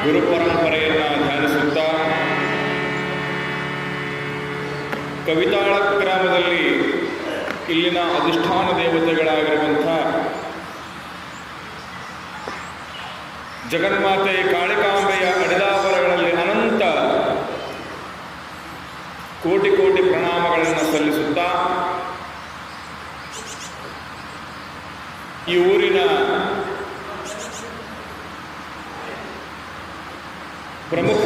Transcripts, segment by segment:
ಗುರು ಪರಂಪರೆಯನ್ನು ಧ್ಯಾನಿಸುತ್ತಾ ಕವಿತಾಳ ಗ್ರಾಮದಲ್ಲಿ ಇಲ್ಲಿನ ಅಧಿಷ್ಠಾನ ದೇವತೆಗಳಾಗಿರುವಂಥ ಜಗನ್ಮಾತೆ ಕಾಳಿಕಾಂಬೆಯ ಅಡಿದಾವರಗಳಲ್ಲಿ ಅನಂತ ಕೋಟಿ ಕೋಟಿ ಪ್ರಣಾಮಗಳನ್ನು ಸಲ್ಲಿಸುತ್ತಾ ಈ ಊರಿನ ಪ್ರಮುಖ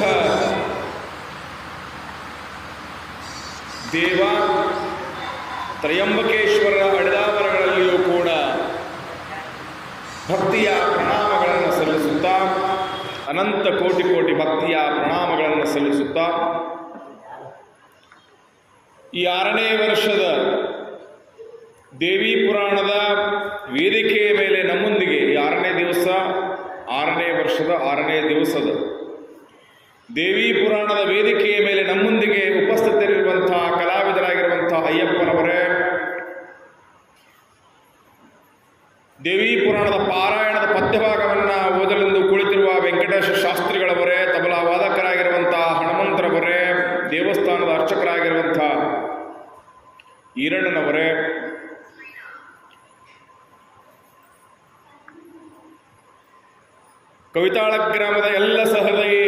ದೇವ ತ್ರಯಂಬಕೇಶ್ವರರ ಅಡಿದಾವರಗಳಲ್ಲಿಯೂ ಕೂಡ ಭಕ್ತಿಯ ಪ್ರಣಾಮಗಳನ್ನು ಸಲ್ಲಿಸುತ್ತಾ ಅನಂತ ಕೋಟಿ ಕೋಟಿ ಭಕ್ತಿಯ ಪ್ರಣಾಮಗಳನ್ನು ಸಲ್ಲಿಸುತ್ತಾ ಈ 6ನೇ ವರ್ಷದ ದೇವಿ ಪುರಾಣದ ವೇದಿಕೆಯ ಮೇಲೆ ನಮ್ಮೊಂದಿಗೆ ಈ 6ನೇ ದಿವಸ 6ನೇ ವರ್ಷದ 6ನೇ ದಿವಸದ ದೇವಿ ಪುರಾಣದ ವೇದಿಕೆಯ ಮೇಲೆ ನಮ್ಮೊಂದಿಗೆ ಉಪಸ್ಥಿತರಿರುವಂತಹ ಕಲಾವಿದರಾಗಿರುವಂತಹ ಅಯ್ಯಪ್ಪನವರೇ, ದೇವಿ ಪುರಾಣದ ಪಾರಾಯಣದ ಪದ್ಯಭಾಗವನ್ನು ಓದಲೆಂದು ಕುಳಿತಿರುವ ವೆಂಕಟೇಶ ಶಾಸ್ತ್ರಿಗಳವರೇ, ತಬಲಾ ವಾದಕರಾಗಿರುವಂತಹ ಹನುಮಂತರವರೇ, ದೇವಸ್ಥಾನದ ಅರ್ಚಕರಾಗಿರುವಂಥ ಈರಣ್ಣನವರೇ, ಕವಿತಾಳ ಗ್ರಾಮದ ಎಲ್ಲ ಸಹೃದಯಿ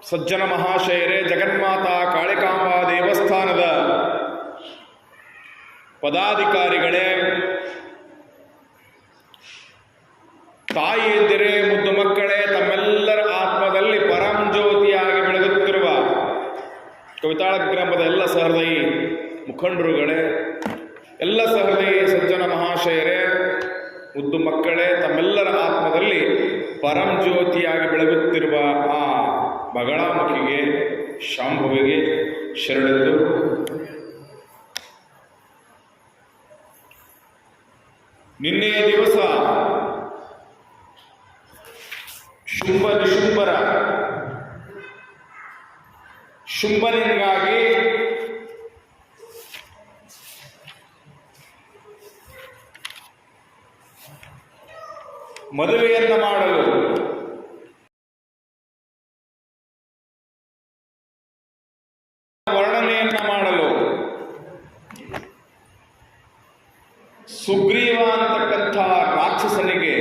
ಸಜ್ಜನ ಮಹಾಶಯರೇ, ಜಗನ್ಮಾತಾ ಕಾಳಿಕಾಂಬಾ ದೇವಸ್ಥಾನದ ಪದಾಧಿಕಾರಿಗಳೇ, ತಾಯಿಯಂದಿರೇ, ಮುದ್ದು ಮಕ್ಕಳೇ, ತಮ್ಮೆಲ್ಲರ ಆತ್ಮದಲ್ಲಿ ಪರಂಜ್ಯೋತಿಯಾಗಿ ಬೆಳಗುತ್ತಿರುವ ಕವಿತಾಳ ಗ್ರಾಮದ ಎಲ್ಲ ಸಹೃದಯಿ ಮುಖಂಡರುಗಳೇ, ಎಲ್ಲ ಸಹೃದಯಿ ಸಜ್ಜನ ಮಹಾಶಯರೇ, ಮುದ್ದು ಮಕ್ಕಳೇ, ತಮ್ಮೆಲ್ಲರ ಆತ್ಮದಲ್ಲಿ ಪರಂಜ್ಯೋತಿಯಾಗಿ ಬೆಳಗುತ್ತಿರುವ ಆ ಬಗಳಾಮುಖಿಗೆ, ಶಾಂಭವಿಗೆ ಶರಣೆಂದು ನಿನ್ನೆಯ ದಿವಸ ಶುಂಭ ನಿಶುಂಭರ ಶುಂಭನಿಗಾಗಿ ಮದುವೆಯನ್ನ ಮಾಡಲು ವರ್ಣನೆಯನ್ನ ಮಾಡಲು ಸುಗ್ರೀವ ಅಂತಕ್ಕಂಥ ರಾಕ್ಷಸನಿಗೆ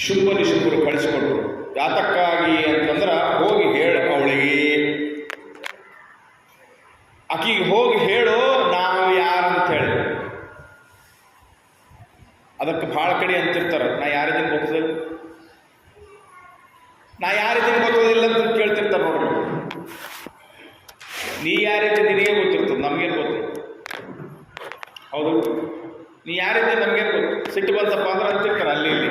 ಶುಂಭ ನಿಶುಂಭರು ಕಳಿಸಿಕೊಟ್ರು. ಯಾತಕ್ಕಾಗಿ ಅಂತಂದ್ರ ಹೋಗಿ ಹೇಳು ಅವಳಿಗೆ, ಆಕಿಗೆ ಹೋಗಿ ಹೇಳು ನಾವು ಯಾರಂತ ಹೇಳಿ. ಅದಕ್ಕೆ ಭಾಳ ಕಡೆ ಅಂತಿರ್ತಾರೆ, ನಾ ಯಾರಿದ್ದೀನಿ ಗೊತ್ತದಿಲ್ಲ, ನಾ ಯಾರಿದ್ದೀನಿ ಗೊತ್ತೋದಿಲ್ಲ ಅಂತ ಕೇಳ್ತಿರ್ತಾರೆ ನೋಡ್ರಿ. ನೀ ಯಾರಿದ್ದೀನಿ ನಿನಗೆ ಗೊತ್ತಿರ್ತದೆ, ನಮಗೇನು ಗೊತ್ತು? ಹೌದು, ನೀ ಯಾರಿದ್ದೀನಿ ನಮಗೇನು ಗೊತ್ತು? ಸಿಟ್ಟು ಬಂತಪ್ಪ ಅಂದ್ರೆ ಅಂತಿರ್ತಾರೆ ಅಲ್ಲಿ ಇಲ್ಲಿ,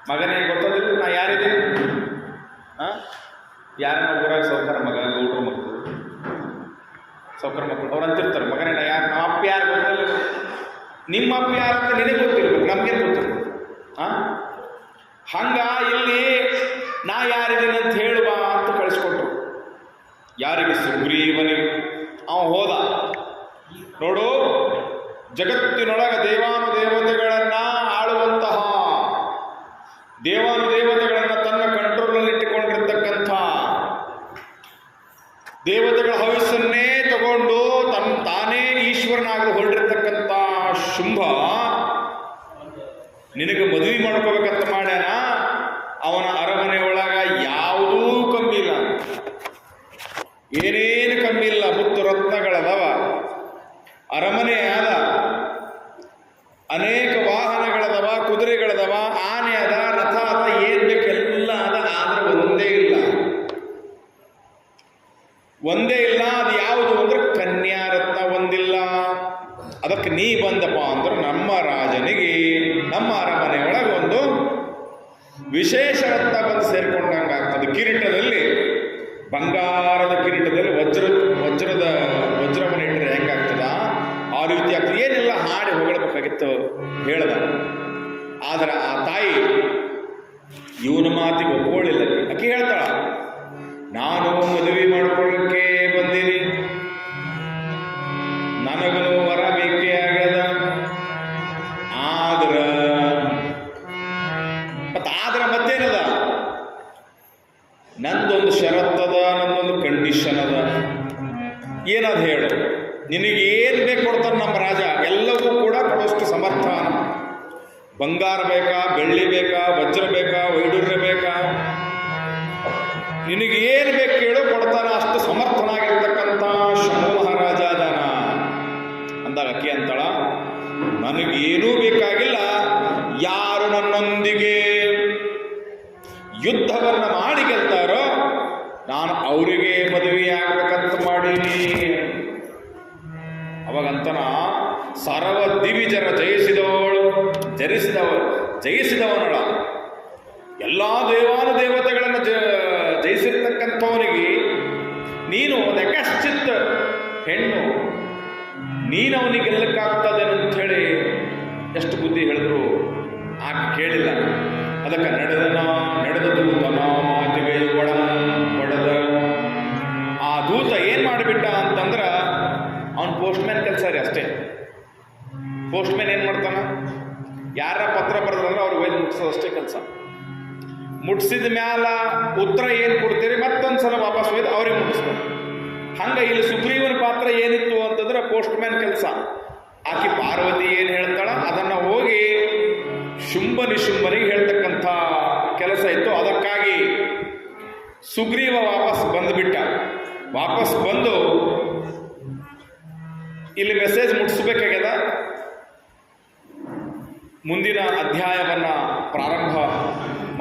ಮಗನೇ ಗೊತ್ತೋದಿಲ್ಲ ನಾ ಯಾರಿದ್ದೀನಿ. ಹಾಂ, ಯಾರನ್ನ ಊರಾಗ ಸೌಕರ ಮಗ, ಗೌಡ್ರ ಮಕ್ಕಳು, ಸೌಕರ ಮಕ್ಕಳು ಅವ್ರು ಅಂತಿರ್ತಾರೆ, ಮಗನೇ ನಾ ಯಾರು, ನಮ್ಮ ಅಪ್ಪ ಯಾರು ಗೊತ್ತಿಲ್ಲ, ನಿಮ್ಮ ಅಪ್ಪ ಯಾರು ಅಂತ ನಿನಗೆ ಗೊತ್ತಿರ್ಬೇಕು, ನಮಗೇನು ಗೊತ್ತಿರ್ಬೇಕು? ಹಾಂ, ಹಂಗ ಇಲ್ಲಿ ನಾ ಯಾರಿದ್ದೀನಿ ಅಂತ ಹೇಳುವ ಅಂತ ಕಳಿಸ್ಕೊಟ್ರು. ಯಾರಿಗೆ? ಸುಗ್ರೀವನಿಗೆ. ಅವ ಹೋದ. ನೋಡು, ಜಗತ್ತಿನೊಳಗೆ ದೇವಾನುದೇವತೆಗಳನ್ನ ಆಳುವಂತಹ, ದೇವಾನುದೇವತೆಗಳನ್ನ ತನ್ನ ಕಂಟ್ರೋಲಲ್ಲಿಟ್ಟುಕೊಂಡಿರ್ತಕ್ಕಂಥ, ದೇವತೆಗಳ ಹವಿಸ್ಸನ್ನೇ ತಗೊಂಡು ತಾನೇ ಈಶ್ವರನಾಗಲು ಹೊರಟಿರ್ತಕ್ಕಂಥ ಶುಂಭ ನಿನಗೆ ಮದುವೆ ಮಾಡ್ಕೋಬೇಕಂತ ಮಾಡ್ಯಾನ. ಅವನ ಅರಮನೆ ಒಳಗ ಯಾವುದೂ ಕಮ್ಮಿ ಇಲ್ಲ, ಏನೇನು ಕಮ್ಮಿ ಇಲ್ಲ, ಮುತ್ತು ರತ್ನಗಳದವ, ಅರಮನೆ ಅದ, ಅನೇಕ ವಾಹನಗಳದವ, ಕುದುರೆಗಳದವ, ಆನೆ ಅದ, ರಥ ಅದ, ಏನ್ ಬೇಕೆಲ್ಲ ಅದ. ಆದ್ರೆ ಒಂದೇ ಇಲ್ಲ. ಅದು ಯಾವುದು ಅಂದ್ರೆ ಕನ್ಯಾರತ್ನ ಒಂದಿಲ್ಲ. ಅದಕ್ಕೆ ನೀ ಬಂದಪ್ಪ ಅಂದ್ರೆ ನಮ್ಮ ರಾಜನಿಗೆ ನಮ್ಮ ಅರಮನೆ ಒಳಗೆ ಒಂದು ವಿಶೇಷ ರತ್ನ ಬಂದು ಸೇರ್ಕೊಂಡಂಗೆ ಆಗ್ತದೆ. ಕಿರೀಟದಲ್ಲಿ, ಬಂಗಾರದ ಕಿರೀಟದಲ್ಲಿ ವಜ್ರವನ್ನು ಇಟ್ಟರೆ ಹೆಂಗಾಗ್ತದ ಆ ರೀತಿ ಆಗ್ತದೆ. ಏನೆಲ್ಲ ಹಾಡಿ ಹೊಗಳಬೇಕಾಗಿತ್ತು ಹೇಳ್ದ. ಆದರೆ ಆ ತಾಯಿ ಇವನ ಮಾತಿಗೆ ಒಪ್ಕೊಳ್ಳಿಲ್ಲ. ಆಕೆ ಹೇಳ್ತಾಳ, ನಾನು ಮದುವೆ ಮಾಡ್ಕೊಳ್ಳಕ್ಕೆ ಬಂದೀನಿ, ನನಗೂ ವರ ಬೇಕೇ ಆಗ್ಯದ. ಆದ್ರ ಮತ್ತೇನದ? ನಂದೊಂದು ಷರತ್ತದ, ನಂದೊಂದು ಕಂಡೀಷನ್ ಅದ. ಏನದ ಹೇಳು? ನಿನಗೆ ಏನು ಬೇಕು ಕೊಡ್ತಾನೆ ನಮ್ಮ ರಾಜ, ಎಲ್ಲವೂ ಕೂಡ ಕೊಡೋಷ್ಟು ಸಮರ್ಥ. ಬಂಗಾರ ಬೇಕಾ, ಬೆಳ್ಳಿ ಬೇಕಾ, ವಜ್ರ ಬೇಕಾ, ವೈಡೂರ್ಯ ಬೇಕಾ, ನಿನಗೇನು ಬೇಕು ಕೇಳು ಕೊಡ್ತಾನ. ಅಷ್ಟು ಸಮರ್ಥನಾಗಿರ್ತಕ್ಕಂಥ ಶಂಭು ಮಹಾರಾಜ ಅದಾನ ಅಂದಾಗ ಅಕ್ಕಿ ಅಂತಳ, ನನಗೇನೂ ಬೇಕಾಗಿಲ್ಲ. ಯಾರು ನನ್ನೊಂದಿಗೆ ಯುದ್ಧವನ್ನು ಮಾಡಿ ಗೆಲ್ತಾರೋ ನಾನು ಅವರಿಗೆ ಮದುವೆಯಾಗಬೇಕಂತ ಮಾಡೀನಿ. ಅವಾಗಂತನ ಸರ್ವ ದಿವಿಜರ ಜಯಿಸಿದವನಳ. ಎಲ್ಲ ದೇವಾನುದೇವತೆಗಳನ್ನು ಜಯಿಸಿರ್ತಕ್ಕಂಥವನಿಗೆ ನೀನು ನೆಕಶ್ಚಿತ್ ಹೆಣ್ಣು, ನೀನು ಅವನಿಗೆ ಗೆಲ್ಲಕ್ಕಾಗ್ತದೆ ಅಂಥೇಳಿ ಎಷ್ಟು ಬುದ್ಧಿ ಹೇಳಿದ್ರು ಆಕೆ ಕೇಳಿಲ್ಲ. ಅದಕ್ಕೆ ನಡೆದ ದೂತನ ಮಾತಿಗೆ ಒಡೆದ. ಆ ದೂತ ಏನು ಮಾಡಿಬಿಟ್ಟ ಅಂತಂದ್ರೆ, ಅವನು ಪೋಸ್ಟ್ಮ್ಯಾನ್ ಕೆಲಸ ರೀ ಅಷ್ಟೇ. ಪೋಸ್ಟ್ಮ್ಯಾನ್ ಏನು ಮಾಡ್ತಾನ? ಯಾರ ಪತ್ರ ಬರೆದ್ರಂದ್ರೆ ಅವ್ರಿಗೆ ಒಯ್ದು ಮುಟ್ಸೋದಷ್ಟೇ ಕೆಲಸ. ಮುಟ್ಸಿದ ಮ್ಯಾಲ ಉತ್ತರ ಏನು ಕೊಡ್ತೀರಿ, ಮತ್ತೊಂದ್ಸಲ ವಾಪಸ್ ಒಯ್ದು ಅವ್ರಿಗೆ ಮುಟ್ಟಿಸ್ತಾರೆ. ಹಂಗೆ ಇಲ್ಲಿ ಸುಗ್ರೀವನ ಪಾತ್ರ ಏನಿತ್ತು ಅಂತಂದ್ರೆ ಪೋಸ್ಟ್ಮ್ಯಾನ್ ಕೆಲಸ. ಆಕೆ ಪಾರ್ವತಿ ಏನು ಹೇಳ್ತಾಳ ಅದನ್ನು ಹೋಗಿ ನಿಶುಂಭನಿಗೆ ಹೇಳ್ತಕ್ಕಂಥ ಕೆಲಸ ಇತ್ತು. ಅದಕ್ಕಾಗಿ ಸುಗ್ರೀವ ವಾಪಸ್ ಬಂದುಬಿಟ್ಟ. ವಾಪಸ್ ಬಂದು ಇಲ್ಲಿ ಮೆಸೇಜ್ ಮುಟ್ಟಿಸ್ಬೇಕಾಗ್ಯದ. ಮುಂದಿನ ಅಧ್ಯಾಯವನ್ನು ಪ್ರಾರಂಭ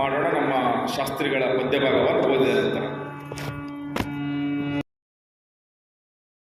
ಮಾಡೋಣ. ನಮ್ಮ ಶಾಸ್ತ್ರಿಗಳ ಪದ್ಯ ಭಾಗವನ್ನು ಓದಿದ ನಂತರ